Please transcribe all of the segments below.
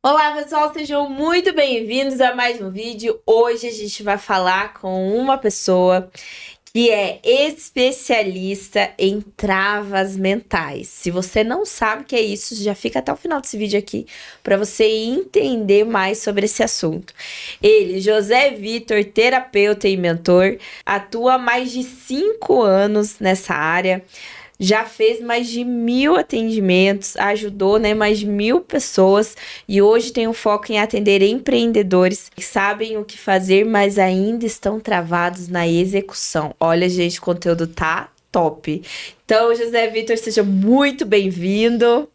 Olá, pessoal, sejam muito bem-vindos a mais um vídeo. Hoje a gente vai falar com uma pessoa que é especialista em travas mentais. Se você não sabe o que é isso, já fica até o final desse vídeo aqui para você entender mais sobre esse assunto. Ele, José Vitor, terapeuta e mentor, atua há mais de 5 anos nessa área. Já fez mais de 1.000 atendimentos, ajudou, né, mais de 1.000 pessoas e hoje tem um foco em atender empreendedores que sabem o que fazer, mas ainda estão travados na execução. Olha, gente, o conteúdo tá top. Então, José Vitor, seja muito bem-vindo.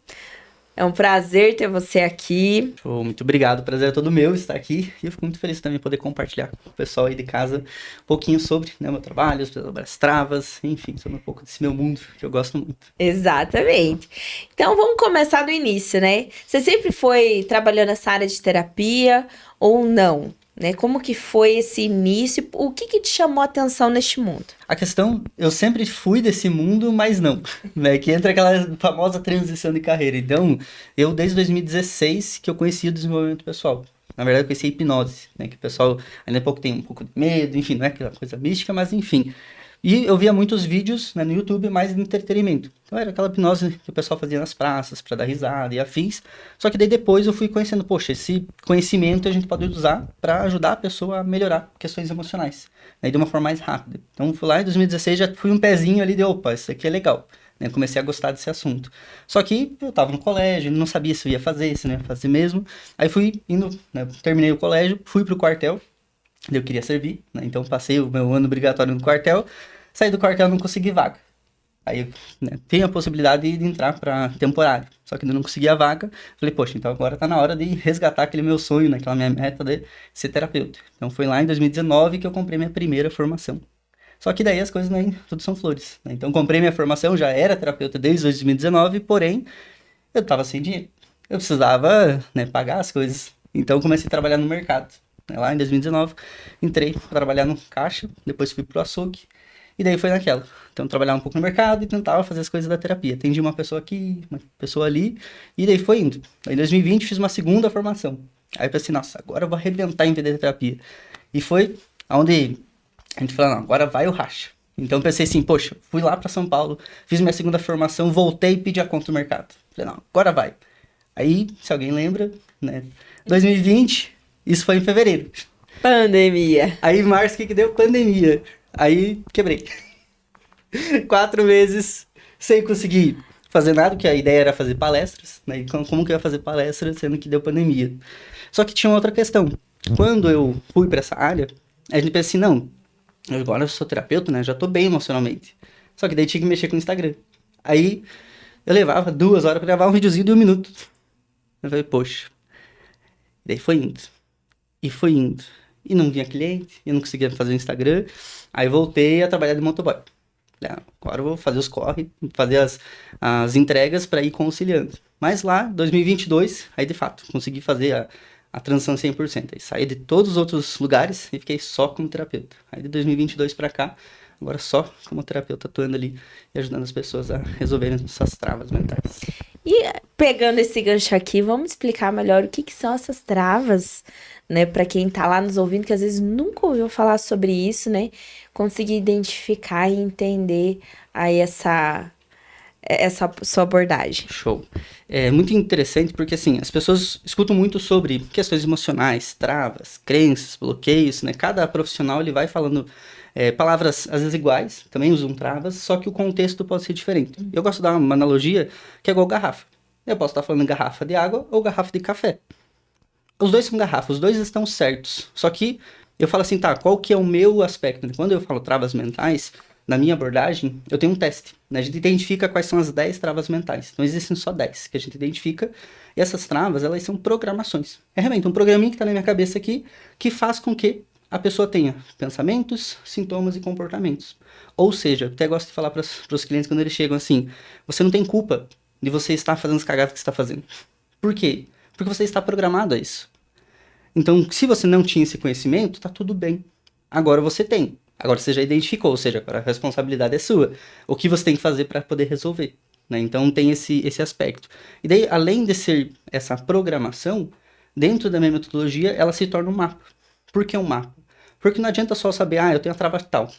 É um prazer ter você aqui. Show, muito obrigado, o prazer é todo meu estar aqui e eu fico muito feliz também poder compartilhar com o pessoal aí de casa um pouquinho sobre, né, o meu trabalho, as travas, enfim, sobre um pouco desse meu mundo que eu gosto muito. Exatamente. Então, vamos começar do início, né? Você sempre foi trabalhando nessa área de terapia ou não? Né? Como que foi esse início? O que que te chamou a atenção neste mundo? A questão, eu sempre fui desse mundo, mas não, né, que entra aquela famosa transição de carreira. Então, eu desde 2016 que eu conheci o desenvolvimento pessoal. Na verdade, eu conheci a hipnose, né, que o pessoal ainda há pouco tem um pouco de medo, enfim, não é aquela coisa mística, mas enfim. E eu via muitos vídeos, né, no YouTube mais de entretenimento. Então era aquela hipnose que o pessoal fazia nas praças para dar risada e afins. Só que daí depois eu fui conhecendo, poxa, esse conhecimento a gente pode usar para ajudar a pessoa a melhorar questões emocionais, né, de uma forma mais rápida. Então fui lá em 2016, já fui um pezinho ali de, opa, isso aqui é legal. Né, comecei a gostar desse assunto. Só que eu estava no colégio, não sabia se eu ia fazer, se não ia fazer mesmo. Aí fui indo, né, terminei o colégio, fui pro quartel, eu queria servir, né, então passei o meu ano obrigatório no quartel. Saí do quartel e não consegui vaga. Aí, né, tem a possibilidade de entrar para temporário. Só que eu não consegui a vaga. Falei, poxa, então agora tá na hora de resgatar aquele meu sonho, né, aquela minha meta de ser terapeuta. Então foi lá em 2019 que eu comprei minha primeira formação. Só que daí as coisas nem tudo são flores, né? Então comprei minha formação, já era terapeuta desde 2019, porém eu tava sem dinheiro. Eu precisava, né, pagar as coisas. Então comecei a trabalhar no mercado. Né, lá em 2019, entrei para trabalhar no caixa, depois fui pro açougue. E daí foi naquela. Então, trabalhava um pouco no mercado e tentava fazer as coisas da terapia. Atendi uma pessoa aqui, uma pessoa ali, e daí foi indo. Aí, em 2020, fiz uma segunda formação. Aí eu pensei, nossa, agora eu vou arrebentar em vender terapia. E foi onde a gente falou, não, agora vai o racha. Então, eu pensei assim, poxa, fui lá para São Paulo, fiz minha segunda formação, voltei e pedi a conta do mercado. Falei, não, agora vai. Aí, se alguém lembra, né, 2020, isso foi em fevereiro. Pandemia. Aí, em março, o que que deu? Pandemia. Aí, quebrei. 4 meses sem conseguir fazer nada, porque a ideia era fazer palestras, né? E como que eu ia fazer palestra sendo que deu pandemia? Só que tinha outra questão. Quando eu fui para essa área, a gente pensa assim, não, agora eu sou terapeuta, né? Já tô bem emocionalmente. Só que daí tinha que mexer com o Instagram. Aí eu levava 2 horas para gravar um videozinho de 1 minuto. Eu falei, poxa. Daí foi indo. E foi indo. E não vinha cliente, eu não conseguia fazer o Instagram. Aí voltei a trabalhar de motoboy. Ah, agora eu vou fazer os corre, fazer as entregas para ir conciliando. Mas lá, 2022, aí de fato, consegui fazer a transição 100%. Aí saí de todos os outros lugares e fiquei só como terapeuta. Aí de 2022 para cá, agora só como terapeuta atuando ali e ajudando as pessoas a resolverem suas travas mentais. E pegando esse gancho aqui, vamos explicar melhor o que que são essas travas, né? Para quem tá lá nos ouvindo, que às vezes nunca ouviu falar sobre isso, né? Conseguir identificar e entender aí essa sua abordagem. Show. É muito interessante porque, assim, as pessoas escutam muito sobre questões emocionais, travas, crenças, bloqueios, né? Cada profissional, ele vai falando palavras, às vezes, iguais, também usam travas, só que o contexto pode ser diferente. Eu gosto de dar uma analogia que é igual garrafa. Eu posso estar falando garrafa de água ou garrafa de café. Os dois são garrafas, os dois estão certos. Só que eu falo assim, tá, qual que é o meu aspecto? Quando eu falo travas mentais, na minha abordagem, eu tenho um teste. Né? A gente identifica quais são as 10 travas mentais. Então existem só 10 que a gente identifica. E essas travas, elas são programações. É realmente um programinha que está na minha cabeça aqui, que faz com que a pessoa tenha pensamentos, sintomas e comportamentos. Ou seja, eu até gosto de falar para os clientes quando eles chegam assim, você não tem culpa de você estar fazendo as cagadas que você está fazendo. Por quê? Porque você está programado a isso. Então, se você não tinha esse conhecimento, tá tudo bem. Agora você tem. Agora você já identificou, ou seja, agora a responsabilidade é sua. O que você tem que fazer para poder resolver. Né? Então tem esse aspecto. E daí, além de ser essa programação, dentro da minha metodologia, ela se torna um mapa. Por que um mapa? Porque não adianta só saber, eu tenho a trava tal.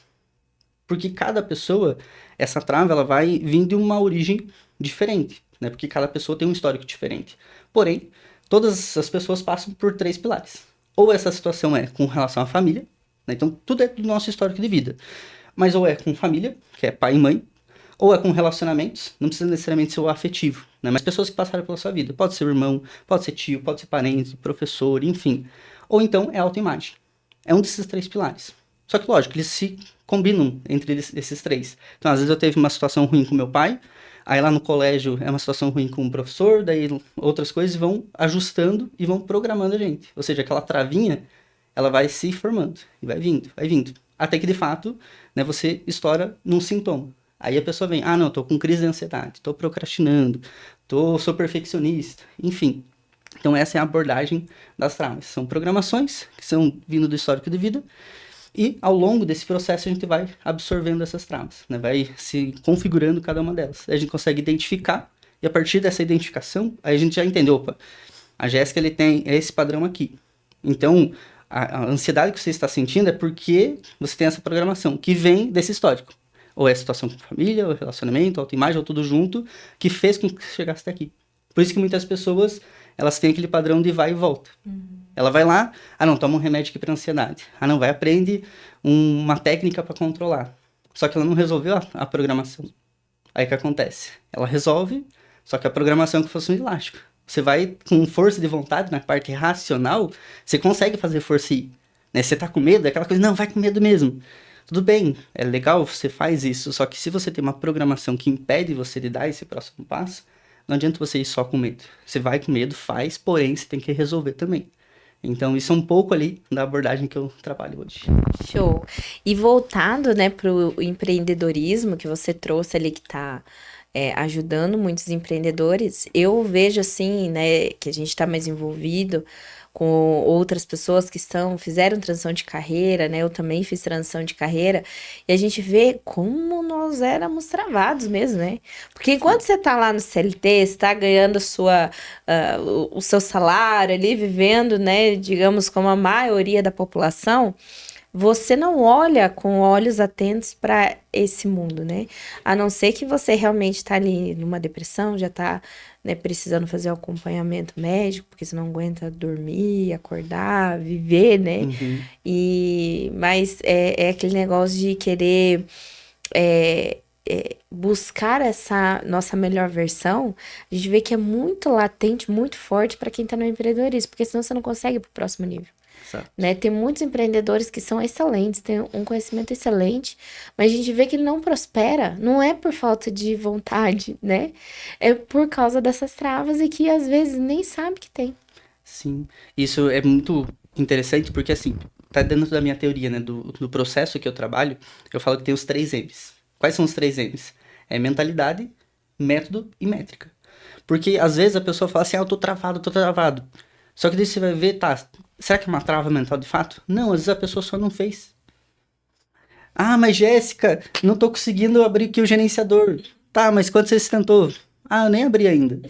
Porque cada pessoa, essa trava, ela vai vir de uma origem diferente, né? Porque cada pessoa tem um histórico diferente. Porém, todas as pessoas passam por 3 pilares. Ou essa situação é com relação à família, né? Então tudo é do nosso histórico de vida. Mas ou é com família, que é pai e mãe, ou é com relacionamentos, não precisa necessariamente ser o afetivo, né? Mas pessoas que passaram pela sua vida. Pode ser irmão, pode ser tio, pode ser parente, professor, enfim. Ou então é autoimagem. É um desses 3 pilares. Só que, lógico, eles se combinam entre esses 3. Então, às vezes eu teve uma situação ruim com meu pai, aí lá no colégio é uma situação ruim com o professor, daí outras coisas vão ajustando e vão programando a gente. Ou seja, aquela travinha, ela vai se formando e vai vindo, vai vindo. Até que, de fato, né, você estoura num sintoma. Aí a pessoa vem, não, tô com crise de ansiedade, tô procrastinando, sou perfeccionista, enfim. Então essa é a abordagem das travas. São programações que são vindo do histórico de vida e ao longo desse processo a gente vai absorvendo essas travas, né? Vai se configurando cada uma delas. Aí a gente consegue identificar e a partir dessa identificação aí a gente já entendeu, opa, a Jéssica ele tem esse padrão aqui. Então a ansiedade que você está sentindo é porque você tem essa programação que vem desse histórico. Ou é a situação com família, ou relacionamento, autoimagem, ou tudo junto, que fez com que você chegasse até aqui. Por isso que muitas pessoas, elas têm aquele padrão de vai e volta. Ela vai lá, não, toma um remédio aqui para ansiedade. Não, vai, aprende uma técnica para controlar. Só que ela não resolveu a programação. Aí o que acontece? Ela resolve, só que a programação é que fosse um elástico. Você vai com força de vontade na parte racional, você consegue fazer força ir. Né? Você tá com medo, é aquela coisa, não, vai com medo mesmo. Tudo bem, é legal, você faz isso, só que se você tem uma programação que impede você de dar esse próximo passo, não adianta você ir só com medo. Você vai com medo, faz, porém você tem que resolver também. Então isso é um pouco ali da abordagem que eu trabalho hoje. Show. E voltado, né, para o empreendedorismo que você trouxe ali, que está ajudando muitos empreendedores, eu vejo assim, né, que a gente está mais envolvido com outras pessoas que fizeram transição de carreira, né? Eu também fiz transição de carreira, e a gente vê como nós éramos travados mesmo, né? Porque enquanto você tá lá no CLT, você tá ganhando o seu salário ali, vivendo, né, digamos, como a maioria da população, você não olha com olhos atentos para esse mundo, né? A não ser que você realmente está ali numa depressão, já está, né, precisando fazer o acompanhamento médico, porque você não aguenta dormir, acordar, viver, né? Mas é aquele negócio de querer buscar essa nossa melhor versão. A gente vê que é muito latente, muito forte para quem está no empreendedorismo, porque senão você não consegue ir para o próximo nível. Né? Tem muitos empreendedores que são excelentes, têm um conhecimento excelente, mas a gente vê que ele não prospera, não é por falta de vontade, né? É por causa dessas travas e que às vezes nem sabe que tem. Sim, isso é muito interessante porque assim, tá dentro da minha teoria, né, do processo que eu trabalho, eu falo que tem os 3 M's. Quais são os 3 M's? É mentalidade, método e métrica. Porque às vezes a pessoa fala assim, eu tô travado. Só que daí você vai ver, será que é uma trava mental de fato? Não, às vezes a pessoa só não fez. Mas Jéssica, não tô conseguindo abrir aqui o gerenciador. Mas quando você tentou? Eu nem abri ainda.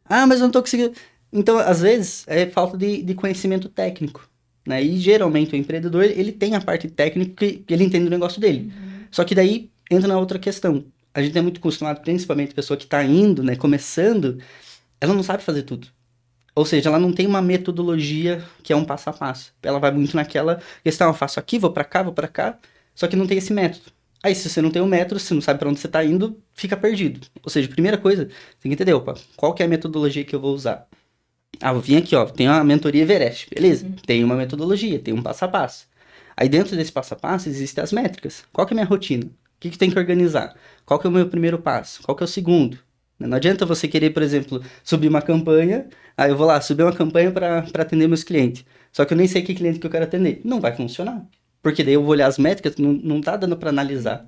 Mas eu não tô conseguindo. Então, às vezes, é falta de conhecimento técnico. Né? E geralmente o empreendedor, ele tem a parte técnica que ele entende o negócio dele. Só que daí entra na outra questão. A gente é muito acostumado, principalmente a pessoa que tá indo, né, começando, ela não sabe fazer tudo. Ou seja, ela não tem uma metodologia que é um passo a passo. Ela vai muito naquela questão, eu faço aqui, vou pra cá, só que não tem esse método. Aí, se você não tem um método, se não sabe pra onde você tá indo, fica perdido. Ou seja, primeira coisa, tem que entender, qual que é a metodologia que eu vou usar? Eu vim aqui, tem uma mentoria Everest, beleza? Tem uma metodologia, tem um passo a passo. Aí, dentro desse passo a passo, existem as métricas. Qual que é a minha rotina? O que tem que organizar? Qual que é o meu primeiro passo? Qual que é o segundo? Não adianta você querer, por exemplo, subir uma campanha, eu vou lá, subir uma campanha para atender meus clientes. Só que eu nem sei que cliente que eu quero atender. Não vai funcionar. Porque daí eu vou olhar as métricas, não tá dando para analisar.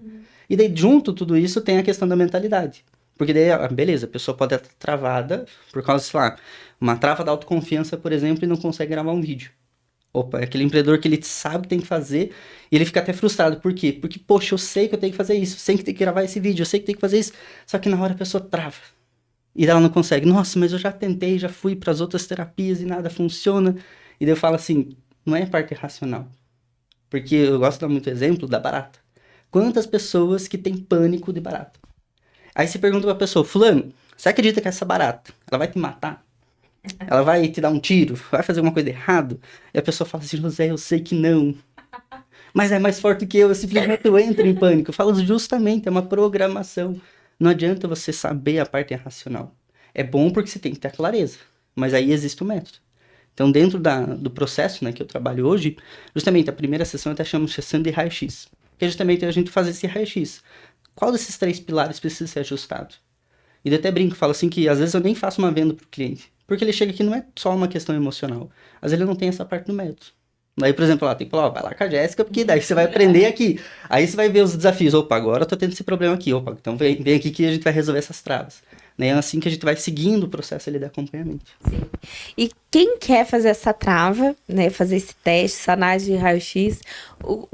E daí, junto tudo isso, tem a questão da mentalidade. Porque daí, beleza, a pessoa pode estar travada por causa, sei lá, uma trava da autoconfiança, por exemplo, e não consegue gravar um vídeo. É aquele empreendedor que ele sabe que tem que fazer e ele fica até frustrado. Por quê? Porque, poxa, eu sei que eu tenho que fazer isso, eu sei que tem que gravar esse vídeo, eu sei que tem que fazer isso. Só que na hora a pessoa trava. E ela não consegue. Nossa, mas eu já tentei, já fui para as outras terapias e nada funciona. E daí eu falo assim, não é a parte racional. Porque eu gosto de dar muito exemplo da barata. Quantas pessoas que têm pânico de barata? Aí você pergunta pra pessoa, fulano, você acredita que essa barata, ela vai te matar? Ela vai te dar um tiro? Vai fazer alguma coisa errada? E a pessoa fala assim, José, eu sei que não. Mas é mais forte que eu simplesmente eu entro em pânico. Eu falo justamente, é uma programação. Não adianta você saber a parte racional. É bom porque você tem que ter a clareza. Mas aí existe o método. Então, dentro do processo, né, que eu trabalho hoje, justamente a primeira sessão eu até chamo de sessão de raio-x. Que é justamente a gente fazer esse raio-x. Qual desses 3 pilares precisa ser ajustado? E eu até brinco, falo assim que às vezes eu nem faço uma venda pro cliente. Porque ele chega aqui não é só uma questão emocional. Às vezes ele não tem essa parte do método. Daí, por exemplo, lá tem que falar, ó, vai lá com a Jéssica, porque daí você vai aprender aqui. Aí você vai ver os desafios. Opa, agora eu tô tendo esse problema aqui. Opa, então vem aqui que a gente vai resolver essas travas. Né? É assim que a gente vai seguindo o processo ali de acompanhamento. Sim. E quem quer fazer essa trava, né, fazer esse teste, essa análise de raio-x,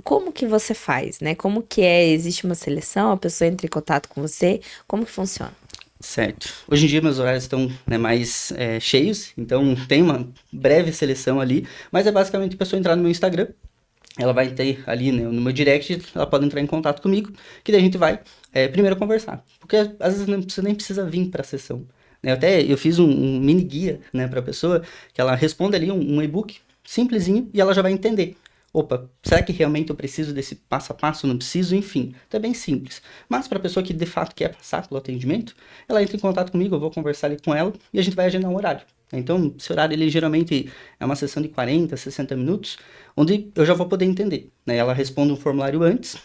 como que você faz, né? Como que é? Existe uma seleção, a pessoa entra em contato com você, como que funciona? Certo. Hoje em dia meus horários estão, né, mais cheios, então tem uma breve seleção ali, mas é basicamente a pessoa entrar no meu Instagram, ela vai ter ali, né, no meu direct, ela pode entrar em contato comigo, que daí a gente vai primeiro conversar, porque às vezes você nem precisa vir para a sessão. Né? Eu fiz um mini guia, né, para a pessoa, que ela responde ali um e-book simplesinho e ela já vai entender. Opa, será que realmente eu preciso desse passo a passo? Não preciso? Enfim, então é bem simples. Mas para a pessoa que de fato quer passar pelo atendimento, ela entra em contato comigo, eu vou conversar ali com ela e a gente vai agendar um horário. Então, esse horário ele geralmente é uma sessão de 40, 60 minutos, onde eu já vou poder entender. Né? Ela responde um formulário antes,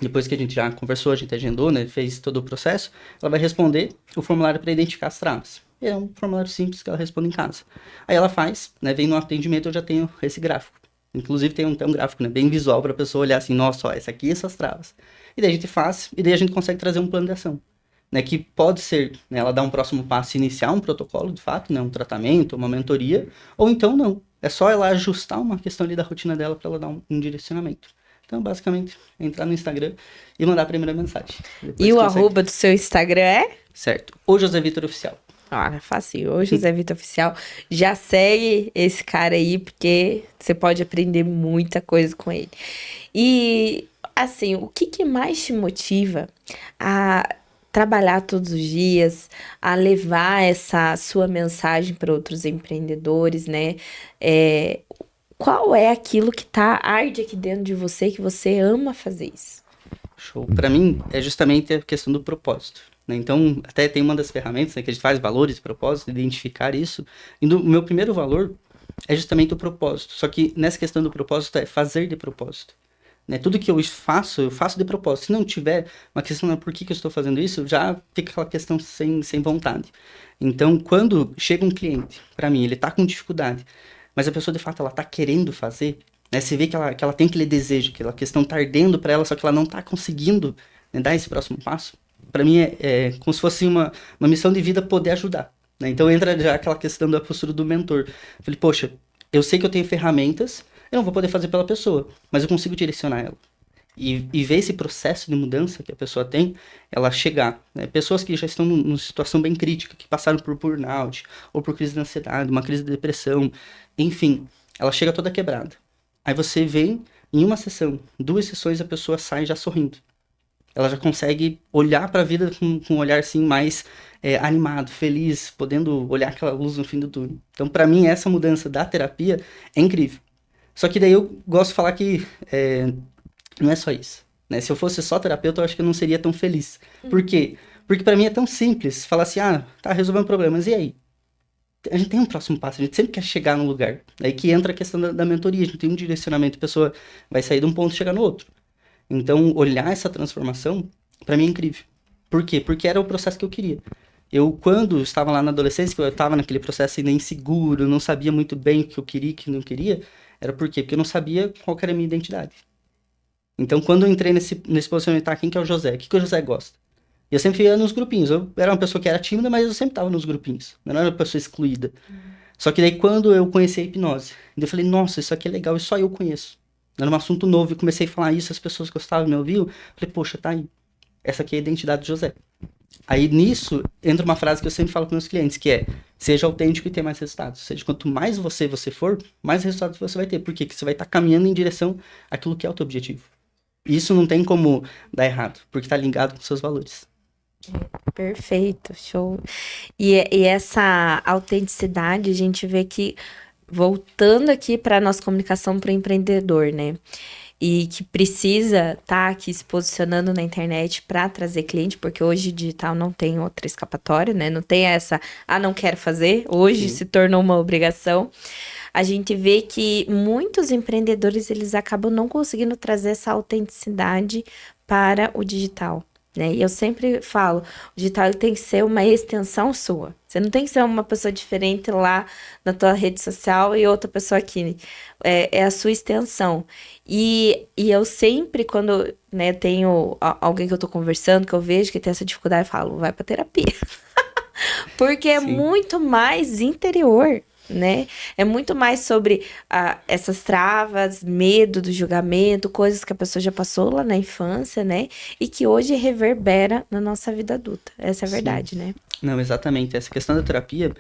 depois que a gente já conversou, a gente agendou, né, fez todo o processo, ela vai responder o formulário para identificar as travas. E é um formulário simples que ela responde em casa. Aí ela faz, né, vem no atendimento, eu já tenho esse gráfico. Inclusive tem um gráfico, né, bem visual para a pessoa olhar assim, nossa, ó, essa aqui, essas travas. E daí a gente faz, e daí a gente consegue trazer um plano de ação. Né, que pode ser, né, ela dar um próximo passo, iniciar um protocolo, de fato, né, um tratamento, uma mentoria, ou então não. É só ela ajustar uma questão ali da rotina dela para ela dar um direcionamento. Então, basicamente, entrar no Instagram e mandar a primeira mensagem. E o arroba do seu Instagram é? Certo. O José Vitor Oficial. Ah, fácil. O José Vitor Oficial. Já segue esse cara aí, porque você pode aprender muita coisa com ele. E, assim, o que mais te motiva a trabalhar todos os dias, a levar essa sua mensagem para outros empreendedores, né? Qual é aquilo que arde aqui dentro de você, que você ama fazer isso? Show. Para mim, é justamente a questão do propósito. Né? Então, até tem uma das ferramentas, né, que a gente faz valores, propósito, identificar isso. E o meu primeiro valor é justamente o propósito. Só que nessa questão do propósito é fazer de propósito. Né? Tudo que eu faço de propósito. Se não tiver uma questão de por que eu estou fazendo isso, já fica aquela questão sem vontade. Então, quando chega um cliente para mim, ele está com dificuldade, mas a pessoa de fato ela está querendo fazer, né? Você vê que ela tem aquele desejo, que a questão está ardendo para ela, só que ela não está conseguindo, né, dar esse próximo passo. Para mim é como se fosse uma missão de vida poder ajudar. Né? Então entra já aquela questão da postura do mentor. Eu falei, poxa, eu sei que eu tenho ferramentas, eu não vou poder fazer pela pessoa, mas eu consigo direcionar ela. E ver esse processo de mudança que a pessoa tem, ela chegar. Né? Pessoas que já estão numa situação bem crítica, que passaram por burnout, ou por crise de ansiedade, uma crise de depressão, enfim, ela chega toda quebrada. Aí você vem, em uma sessão, 2 sessões, a pessoa sai já sorrindo. Ela já consegue olhar para a vida com um olhar assim mais animado, feliz, podendo olhar aquela luz no fim do túnel. Então, para mim, essa mudança da terapia é incrível. Só que daí eu gosto de falar que não é só isso. Né? Se eu fosse só terapeuta, eu acho que eu não seria tão feliz. Por quê? Porque para mim é tão simples falar assim, tá resolvendo problemas, e aí? A gente tem um próximo passo, a gente sempre quer chegar no lugar. Aí que entra a questão da mentoria, a gente tem um direcionamento, a pessoa vai sair de um ponto e chegar no outro. Então, olhar essa transformação, para mim é incrível. Por quê? Porque era o processo que eu queria. Eu, quando estava lá na adolescência, que eu estava naquele processo ainda inseguro, não sabia muito bem o que eu queria e o que não queria, era por quê? Porque eu não sabia qual era a minha identidade. Então, quando eu entrei nesse posicionamento, quem que é o José? O que o José gosta? E eu sempre ia nos grupinhos. Eu era uma pessoa que era tímida, mas eu sempre estava nos grupinhos. Eu não era uma pessoa excluída. Só que daí, quando eu conheci a hipnose, eu falei, nossa, isso aqui é legal e só eu conheço. Era um assunto novo e comecei a falar isso, as pessoas gostavam, me ouviam. Falei, poxa, tá aí. Essa aqui é a identidade do José. Aí nisso entra uma frase que eu sempre falo para meus clientes, que é: seja autêntico e tenha mais resultados. Ou seja, quanto mais você for, mais resultados você vai ter. Por quê? Porque você vai estar caminhando em direção àquilo que é o teu objetivo. E isso não tem como dar errado, porque está ligado com seus valores. Perfeito, show. E essa autenticidade, a gente vê que, voltando aqui para a nossa comunicação para o empreendedor, né? E que precisa estar aqui se posicionando na internet para trazer cliente, porque hoje digital não tem outra escapatória, né? Não tem essa, não quero fazer, hoje se tornou uma obrigação. A gente vê que muitos empreendedores, eles acabam não conseguindo trazer essa autenticidade para o digital, né? E eu sempre falo, o digital ele tem que ser uma extensão sua. Você não tem que ser uma pessoa diferente lá na tua rede social e outra pessoa aqui. É a sua extensão. E eu sempre, quando, né, tenho alguém que eu tô conversando, que eu vejo que tem essa dificuldade, eu falo, vai pra terapia. Porque é muito mais interior, né? É muito mais sobre essas travas, medo do julgamento, coisas que a pessoa já passou lá na infância, né? E que hoje reverbera na nossa vida adulta. Essa é a verdade, né? Não, exatamente. Essa questão da terapia,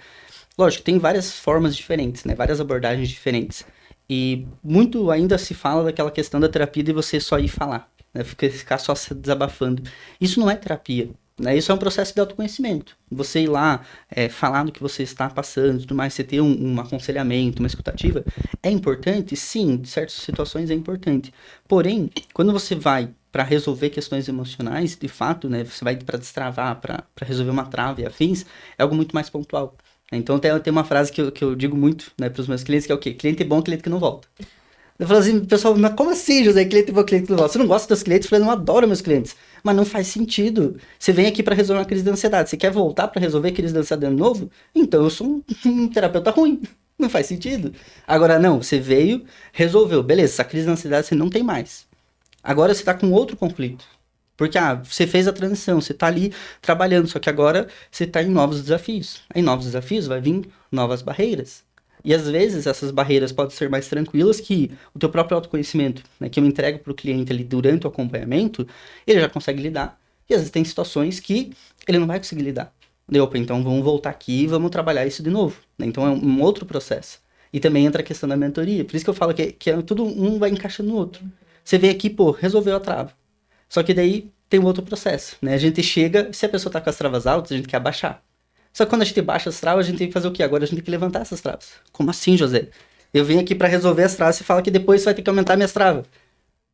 lógico, tem várias formas diferentes, né? Várias abordagens diferentes. E muito ainda se fala daquela questão da terapia de você só ir falar, né? Ficar só se desabafando. Isso não é terapia, né? Isso é um processo de autoconhecimento. Você ir lá, falar do que você está passando, tudo mais, você ter um aconselhamento, uma escutativa, é importante? Sim, em certas situações é importante. Porém, quando você vai para resolver questões emocionais, de fato, né? Você vai para destravar, para resolver uma trava e afins, é algo muito mais pontual. Então tem uma frase que eu digo muito, né, para os meus clientes, que é o quê? Cliente bom, cliente que não volta. Eu falo assim, pessoal, mas como assim, José? Cliente bom, cliente que não volta? Você não gosta dos clientes? Eu falei, não adoro meus clientes. Mas não faz sentido. Você vem aqui para resolver uma crise de ansiedade. Você quer voltar para resolver crise de ansiedade de novo? Então eu sou um terapeuta ruim. Não faz sentido. Agora, não, você veio, resolveu. Beleza, essa crise de ansiedade você não tem mais. Agora você está com outro conflito. Porque, você fez a transição, você está ali trabalhando, só que agora você está em novos desafios. Em novos desafios vai vir novas barreiras. E às vezes essas barreiras podem ser mais tranquilas que o teu próprio autoconhecimento, né, que eu entrego para o cliente ali durante o acompanhamento, ele já consegue lidar. E às vezes tem situações que ele não vai conseguir lidar. Opa, então vamos voltar aqui e vamos trabalhar isso de novo. Né? Então é um outro processo. E também entra a questão da mentoria. Por isso que eu falo que tudo um vai encaixando no outro. Você vem aqui, resolveu a trava. Só que daí tem um outro processo, né? A gente chega, se a pessoa tá com as travas altas, a gente quer abaixar. Só que quando a gente baixa as travas, a gente tem que fazer o quê? Agora a gente tem que levantar essas travas. Como assim, José? Eu vim aqui para resolver as travas e fala que depois você vai ter que aumentar minhas travas.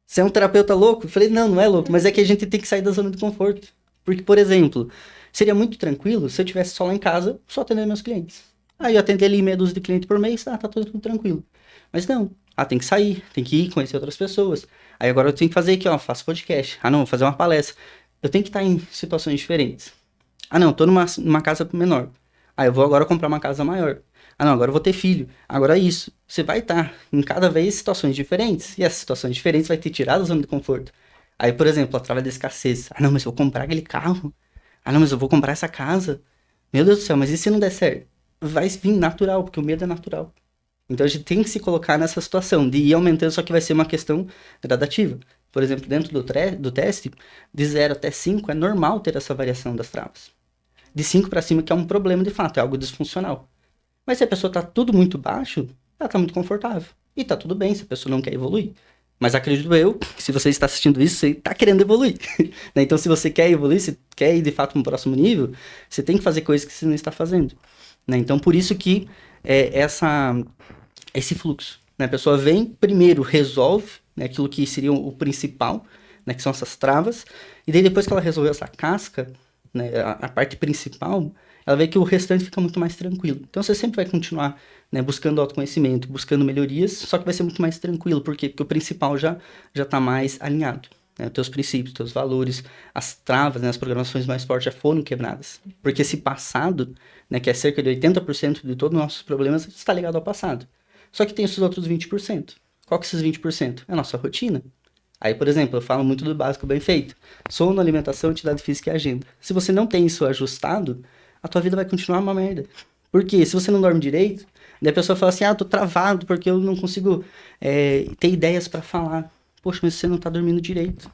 Você é um terapeuta louco? Eu falei, não é louco, mas é que a gente tem que sair da zona de conforto. Porque, por exemplo, seria muito tranquilo se eu tivesse só lá em casa, só atendendo meus clientes. Aí eu atender ali meia dúzia de clientes por mês, tá tudo tranquilo. Mas não, tem que sair, tem que ir conhecer outras pessoas. Aí agora eu tenho que fazer aqui, faço podcast. Não, vou fazer uma palestra. Eu tenho que estar em situações diferentes. Não, tô numa casa menor. Eu vou agora comprar uma casa maior. Não, agora eu vou ter filho. Agora é isso. Você vai estar em cada vez situações diferentes. E essas situações diferentes vai te tirar da zona de conforto. Aí, por exemplo, através da escassez. Não, mas eu vou comprar aquele carro. Não, mas eu vou comprar essa casa. Meu Deus do céu, mas e se não der certo? Vai vir natural, porque o medo é natural. Então a gente tem que se colocar nessa situação de ir aumentando, só que vai ser uma questão gradativa. Por exemplo, dentro do teste, de 0 até 5 é normal ter essa variação das travas. De 5 para cima que é um problema de fato, é algo disfuncional. Mas se a pessoa está tudo muito baixo, ela está muito confortável. E está tudo bem se a pessoa não quer evoluir. Mas acredito eu que se você está assistindo isso, você está querendo evoluir. Então se você quer evoluir, se quer ir de fato para um próximo nível, você tem que fazer coisas que você não está fazendo. Então por isso que esse fluxo. Né? A pessoa vem, primeiro resolve, né, aquilo que seria o principal, né, que são essas travas, e daí depois que ela resolveu essa casca, né, a parte principal, ela vê que o restante fica muito mais tranquilo. Então você sempre vai continuar, né, buscando autoconhecimento, buscando melhorias, só que vai ser muito mais tranquilo. Por quê? Porque o principal já está mais alinhado. Né? Os teus princípios, os teus valores, as travas, né, as programações mais fortes já foram quebradas. Porque esse passado, né, que é cerca de 80% de todos os nossos problemas, está ligado ao passado. Só que tem esses outros 20%. Qual que é esses 20%? É a nossa rotina. Aí, por exemplo, eu falo muito do básico bem feito. Sono, alimentação, atividade física e agenda. Se você não tem isso ajustado, a tua vida vai continuar uma merda. Por quê? Se você não dorme direito, daí a pessoa fala assim, tô travado porque eu não consigo ter ideias para falar. Poxa, mas você não tá dormindo direito.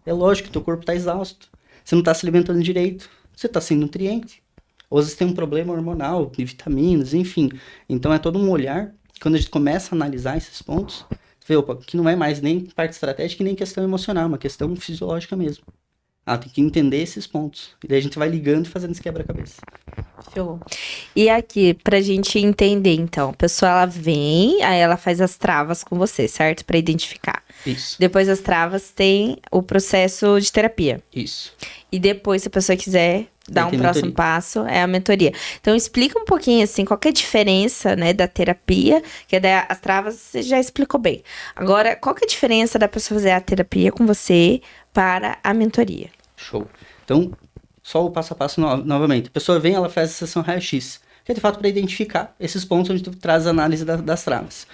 É lógico que teu corpo tá exausto. Você não tá se alimentando direito. você está sem nutriente. Ou às vezes tem um problema hormonal, de vitaminas, enfim. Então é todo um olhar, quando a gente começa a analisar esses pontos, você vê, opa, que não é mais nem parte estratégica e nem questão emocional, é uma questão fisiológica mesmo. Tem que entender esses pontos. E daí a gente vai ligando e fazendo esse quebra-cabeça. Show. E aqui, pra gente entender, então, a pessoa ela vem, aí ela faz as travas com você, certo? Pra identificar. Isso. Depois das travas tem o processo de terapia. Isso. E depois, se a pessoa quiser dar um próximo mentoria. passo, é a mentoria. Então, explica um pouquinho, assim, qual que é a diferença, né, da terapia, que daí as travas você já explicou bem. Agora, qual que é a diferença da pessoa fazer a terapia com você para a mentoria? Show. Então, só o passo a passo novamente. A pessoa vem, ela faz a sessão raio-x, que é de fato para identificar esses pontos onde tu traz a análise das travas.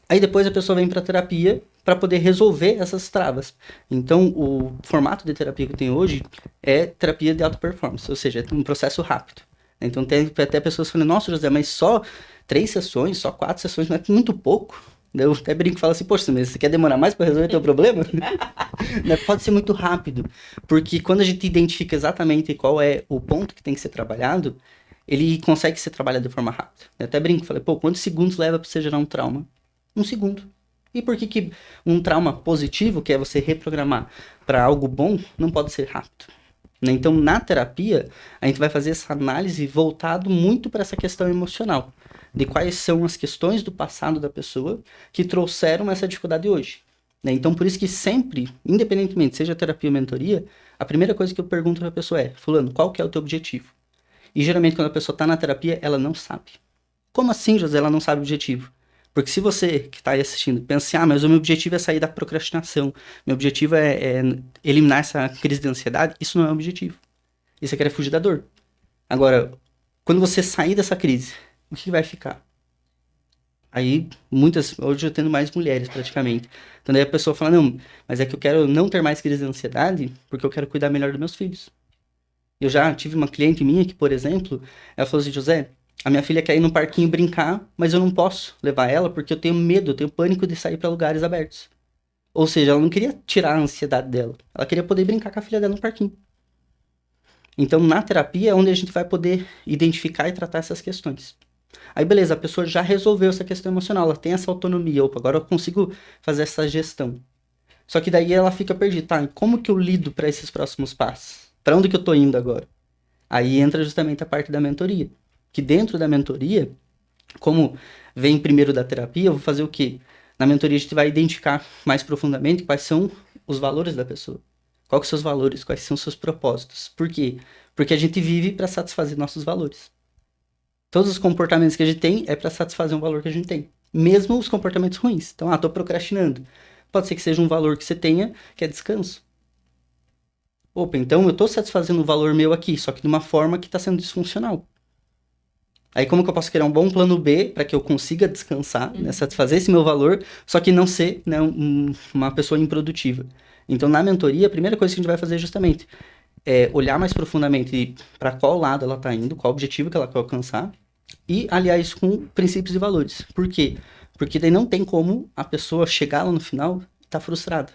Aí depois a pessoa vem para terapia para poder resolver essas travas. Então, o formato de terapia que eu tenho hoje é terapia de alta performance, ou seja, é um processo rápido. Então, tem até pessoas falando, nossa, José, mas só 3 sessões, só 4 sessões, não é muito pouco. Eu até brinco e falo assim, poxa, mas você quer demorar mais para resolver teu problema? Pode ser muito rápido, porque quando a gente identifica exatamente qual é o ponto que tem que ser trabalhado, ele consegue ser trabalhado de forma rápida. Eu até brinco, falei, pô, quantos segundos leva para você gerar um trauma? 1 segundo. E por que um trauma positivo, que é você reprogramar para algo bom, não pode ser rápido? Então, na terapia, a gente vai fazer essa análise voltado muito para essa questão emocional, de quais são as questões do passado da pessoa que trouxeram essa dificuldade hoje. Então, por isso que sempre, independentemente, seja terapia ou mentoria, a primeira coisa que eu pergunto para a pessoa é, fulano, qual que é o teu objetivo? E geralmente, quando a pessoa está na terapia, ela não sabe. Como assim, José, ela não sabe o objetivo? Porque se você que está aí assistindo pensa, mas o meu objetivo é sair da procrastinação, meu objetivo é eliminar essa crise de ansiedade, isso não é o objetivo. Isso é querer fugir da dor. Agora, quando você sair dessa crise, o que vai ficar? Aí, hoje eu tendo mais mulheres praticamente. Então daí a pessoa fala, não, mas é que eu quero não ter mais crise de ansiedade porque eu quero cuidar melhor dos meus filhos. Eu já tive uma cliente minha que, por exemplo, ela falou assim, José, a minha filha quer ir no parquinho brincar, mas eu não posso levar ela porque eu tenho medo, eu tenho pânico de sair para lugares abertos. Ou seja, ela não queria tirar a ansiedade dela. Ela queria poder brincar com a filha dela no parquinho. Então, na terapia é onde a gente vai poder identificar e tratar essas questões. Aí, beleza, a pessoa já resolveu essa questão emocional, ela tem essa autonomia. Opa, agora eu consigo fazer essa gestão. Só que daí ela fica perdida. Tá, e como que eu lido para esses próximos passos? Para onde que eu tô indo agora? Aí entra justamente a parte da mentoria. Que dentro da mentoria, como vem primeiro da terapia, eu vou fazer o quê? Na mentoria a gente vai identificar mais profundamente quais são os valores da pessoa. Quais são os seus valores, quais são os seus propósitos. Por quê? Porque a gente vive para satisfazer nossos valores. Todos os comportamentos que a gente tem é para satisfazer um valor que a gente tem. Mesmo os comportamentos ruins. Então, tô procrastinando. Pode ser que seja um valor que você tenha, que é descanso. Opa, então eu tô satisfazendo um valor meu aqui, só que de uma forma que está sendo disfuncional. Aí como que eu posso criar um bom plano B para que eu consiga descansar, né, satisfazer esse meu valor, só que não ser, né, uma pessoa improdutiva. Então na mentoria, a primeira coisa que a gente vai fazer justamente é olhar mais profundamente para qual lado ela está indo, qual objetivo que ela quer alcançar e aliar isso com princípios e valores. Por quê? Porque daí não tem como a pessoa chegar lá no final e estar frustrada.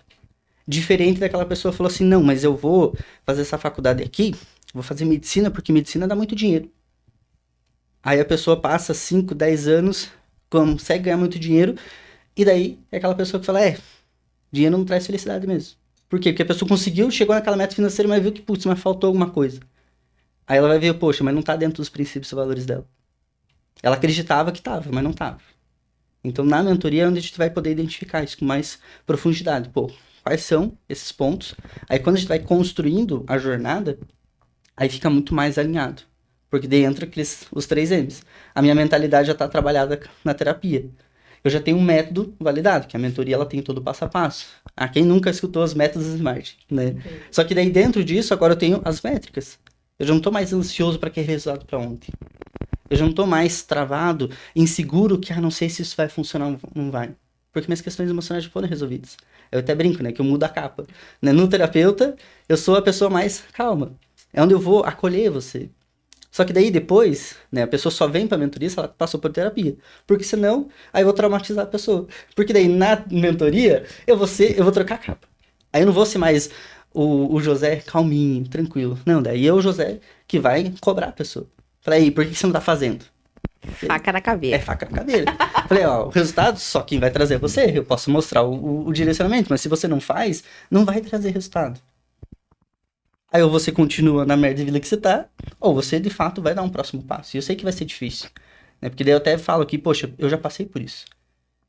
Diferente daquela pessoa que falou assim, não, mas eu vou fazer essa faculdade aqui, vou fazer medicina porque medicina dá muito dinheiro. Aí a pessoa passa 5, 10 anos, consegue ganhar muito dinheiro, e daí é aquela pessoa que fala, dinheiro não traz felicidade mesmo. Por quê? Porque a pessoa conseguiu, chegou naquela meta financeira, mas viu que, putz, mas faltou alguma coisa. Aí ela vai ver, poxa, mas não tá dentro dos princípios e valores dela. Ela acreditava que tava, mas não tava. Então na mentoria é onde a gente vai poder identificar isso com mais profundidade. Quais são esses pontos? Aí quando a gente vai construindo a jornada, aí fica muito mais alinhado. Porque daí entra os 3 M's. A minha mentalidade já está trabalhada na terapia. Eu já tenho um método validado, que a mentoria ela tem todo o passo a passo. Quem nunca escutou os métodos SMART, né? Só que daí dentro disso, agora eu tenho as métricas. Eu já não estou mais ansioso para aquele resultado para ontem. Eu já não estou mais travado, inseguro, que não sei se isso vai funcionar ou não vai. Porque minhas questões emocionais já foram resolvidas. Eu até brinco, né? Que eu mudo a capa. Né? No terapeuta, eu sou a pessoa mais calma. É onde eu vou acolher você. Só que daí depois, né, a pessoa só vem pra mentoria se ela passou por terapia. Porque senão, aí eu vou traumatizar a pessoa. Porque daí na mentoria, eu vou trocar a capa. Aí eu não vou ser mais o José calminho, tranquilo. Não, daí é o José que vai cobrar a pessoa. Falei, aí, por que você não tá fazendo? Faca na caveira. É faca na caveira. Falei, ó, o resultado só quem vai trazer é você. Eu posso mostrar o direcionamento, mas se você não faz, não vai trazer resultado. Aí ou você continua na merda de vida que você tá, ou você de fato vai dar um próximo passo. E eu sei que vai ser difícil, né? Porque daí eu até falo que, poxa, eu já passei por isso.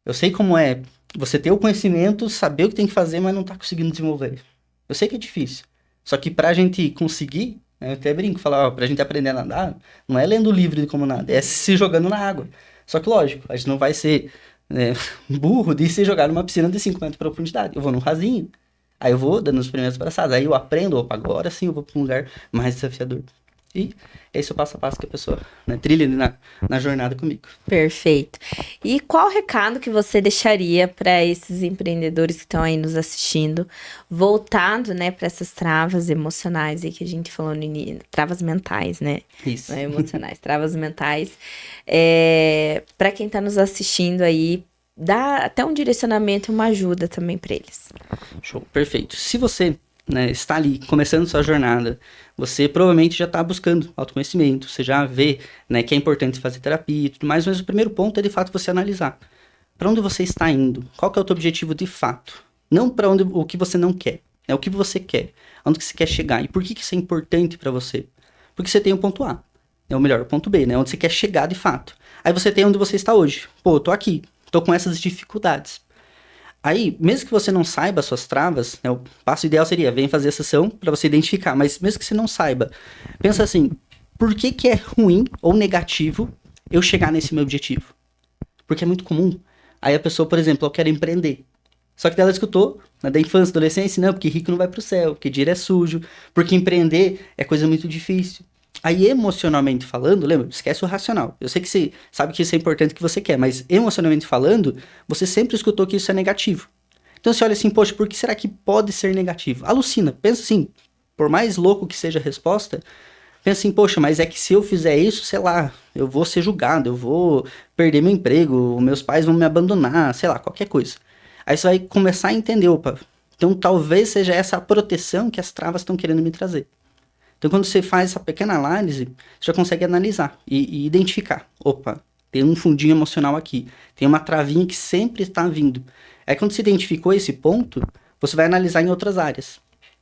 Eu sei como é você ter o conhecimento, saber o que tem que fazer, mas não tá conseguindo desenvolver. Eu sei que é difícil. Só que pra gente conseguir, né, eu até brinco, falar, ó, pra gente aprender a nadar, não é lendo o livro de como nada, é se jogando na água. Só que lógico, a gente não vai ser, né, burro de se jogar numa piscina de 5 metros de profundidade. Eu vou num rasinho. Aí eu vou dando os primeiros braçadas, aí eu aprendo, opa, agora sim eu vou para um lugar mais desafiador. E esse é o passo a passo que a pessoa, né, trilha na jornada comigo. Perfeito. E qual recado que você deixaria para esses empreendedores que estão aí nos assistindo, voltado, né, para essas travas emocionais aí que a gente falou no início, travas mentais, né? Isso. Não é emocionais, travas mentais. Para quem está nos assistindo aí, dá até um direcionamento e uma ajuda também para eles. Show, perfeito. Se você, né, está ali começando sua jornada, você provavelmente já está buscando autoconhecimento, você já vê, né, que é importante fazer terapia e tudo mais, mas o primeiro ponto é de fato você analisar para onde você está indo, qual que é o teu objetivo de fato, não para onde o que você não quer, é o que você quer, onde que você quer chegar e por que isso é importante para você, porque você tem o ponto A, ou melhor, o ponto B, né, onde você quer chegar de fato, aí você tem onde você está hoje, pô, eu tô aqui, tô com essas dificuldades. Aí, mesmo que você não saiba as suas travas, né, o passo ideal seria, vem fazer a sessão para você identificar, mas mesmo que você não saiba, pensa assim, por que que é ruim ou negativo eu chegar nesse meu objetivo? Porque é muito comum. Aí a pessoa, por exemplo, eu quero empreender. Só que ela escutou, né, da infância, adolescência, não, porque rico não vai pro céu, porque dinheiro é sujo, porque empreender é coisa muito difícil. Aí, emocionalmente falando, lembra, esquece o racional. Eu sei que você sabe que isso é importante que você quer, mas emocionalmente falando, você sempre escutou que isso é negativo. Então você olha assim, poxa, por que será que pode ser negativo? Alucina, pensa assim, por mais louco que seja a resposta, pensa assim, poxa, mas é que se eu fizer isso, sei lá, eu vou ser julgado, eu vou perder meu emprego, meus pais vão me abandonar, sei lá, qualquer coisa. Aí você vai começar a entender, opa, então talvez seja essa a proteção que as travas estão querendo me trazer. Então, quando você faz essa pequena análise, você já consegue analisar e identificar. Opa, tem um fundinho emocional aqui. Tem uma travinha que sempre está vindo. Aí, quando você identificou esse ponto, você vai analisar em outras áreas.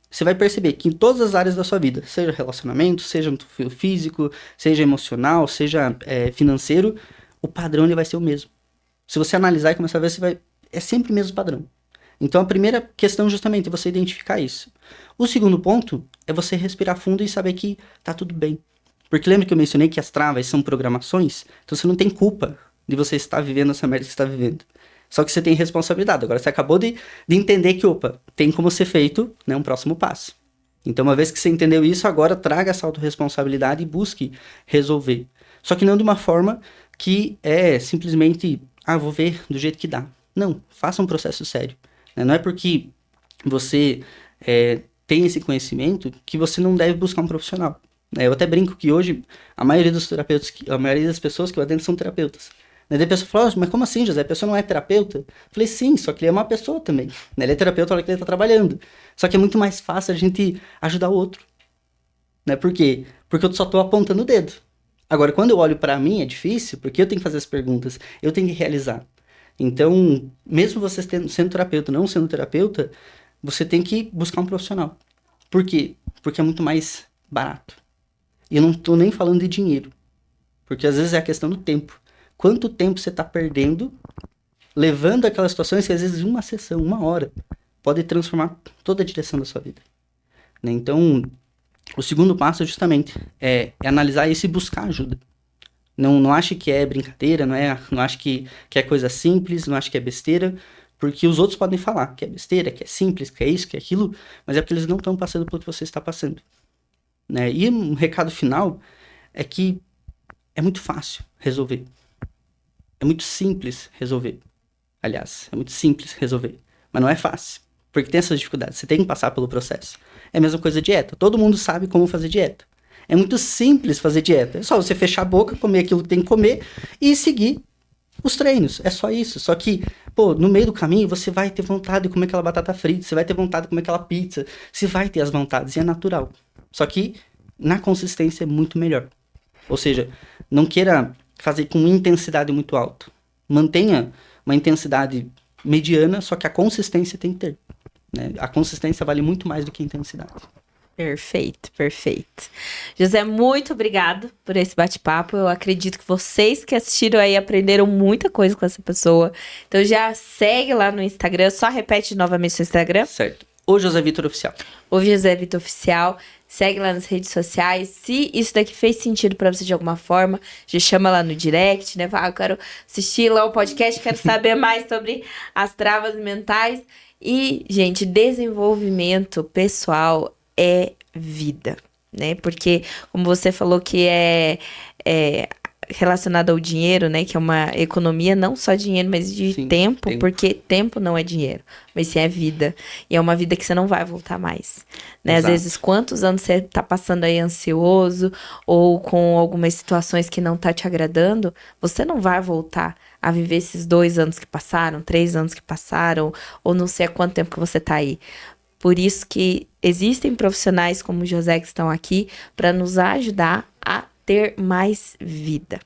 Você vai perceber que em todas as áreas da sua vida, seja relacionamento, seja físico, seja emocional, seja financeiro, o padrão ele vai ser o mesmo. Se você analisar e começar a ver, é sempre o mesmo padrão. Então, a primeira questão justamente é você identificar isso. O segundo ponto é você respirar fundo e saber que tá tudo bem. Porque lembra que eu mencionei que as travas são programações? Então, você não tem culpa de você estar vivendo essa merda que você está vivendo. Só que você tem responsabilidade. Agora, você acabou de entender que, opa, tem como ser feito, né, um próximo passo. Então, uma vez que você entendeu isso, agora traga essa autorresponsabilidade e busque resolver. Só que não de uma forma que é simplesmente, vou ver do jeito que dá. Não, faça um processo sério. Não é porque você tem esse conhecimento que você não deve buscar um profissional. Eu até brinco que hoje a maioria dos terapeutas, a maioria das pessoas que eu atendo são terapeutas. Daí a pessoa fala, mas como assim, José? A pessoa não é terapeuta? Eu falei, sim, só que ele é uma pessoa também. Ele é terapeuta na hora que ele está trabalhando. Só que é muito mais fácil a gente ajudar o outro. Por quê? Porque eu só estou apontando o dedo. Agora, quando eu olho para mim, é difícil, porque eu tenho que fazer as perguntas, eu tenho que realizar. Então, mesmo você sendo terapeuta, não sendo terapeuta, você tem que buscar um profissional. Por quê? Porque é muito mais barato. E eu não estou nem falando de dinheiro. Porque às vezes é a questão do tempo. Quanto tempo você está perdendo levando aquelas situações que às vezes uma sessão, 1 hora, pode transformar toda a direção da sua vida. Então, o segundo passo justamente é analisar isso e buscar ajuda. Não ache que é brincadeira, não ache que é coisa simples, não ache que é besteira, porque os outros podem falar que é besteira, que é simples, que é isso, que é aquilo, mas é porque eles não estão passando pelo que você está passando. E um recado final é que é muito fácil resolver. É muito simples resolver. Aliás, é muito simples resolver, mas não é fácil, porque tem essas dificuldades, você tem que passar pelo processo. É a mesma coisa dieta, todo mundo sabe como fazer dieta. É muito simples fazer dieta. É só você fechar a boca, comer aquilo que tem que comer e seguir Os treinos, é só isso. Só que, pô, no meio do caminho você vai ter vontade de comer aquela batata frita, você vai ter vontade de comer aquela pizza, você vai ter as vontades, e é natural. Só que na consistência é muito melhor. Ou seja, não queira fazer com intensidade muito alta. Mantenha uma intensidade mediana, só que a consistência tem que ter, né? A consistência vale muito mais do que a intensidade. Perfeito, perfeito. José, muito obrigado por esse bate-papo. Eu acredito que vocês que assistiram aí aprenderam muita coisa com essa pessoa. Então já segue lá no Instagram, só repete novamente seu Instagram. Certo. O José Vitor Oficial. O José Vitor Oficial. Segue lá nas redes sociais. Se isso daqui fez sentido pra você de alguma forma, já chama lá no direct, né? Fala, eu quero assistir lá o podcast, quero saber mais sobre as travas mentais. E, gente, desenvolvimento pessoal é vida, né? Porque, como você falou que é relacionado ao dinheiro, né? Que é uma economia, não só dinheiro, mas de Sim, tempo, tempo. porque tempo não é dinheiro, mas sim é vida. E é uma vida que você não vai voltar mais, né? Às Exato. vezes, quantos anos você tá passando aí ansioso ou com algumas situações que não tá te agradando, você não vai voltar a viver esses 2 anos que passaram, 3 anos que passaram, ou não sei há quanto tempo que você tá aí. Por isso que existem profissionais como o José que estão aqui para nos ajudar a ter mais vida,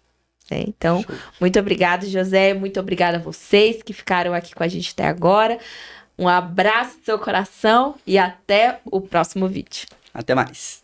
né? Então, Show. muito obrigada, José. Muito obrigada a vocês que ficaram aqui com a gente até agora. Um abraço no seu coração e até o próximo vídeo. Até mais.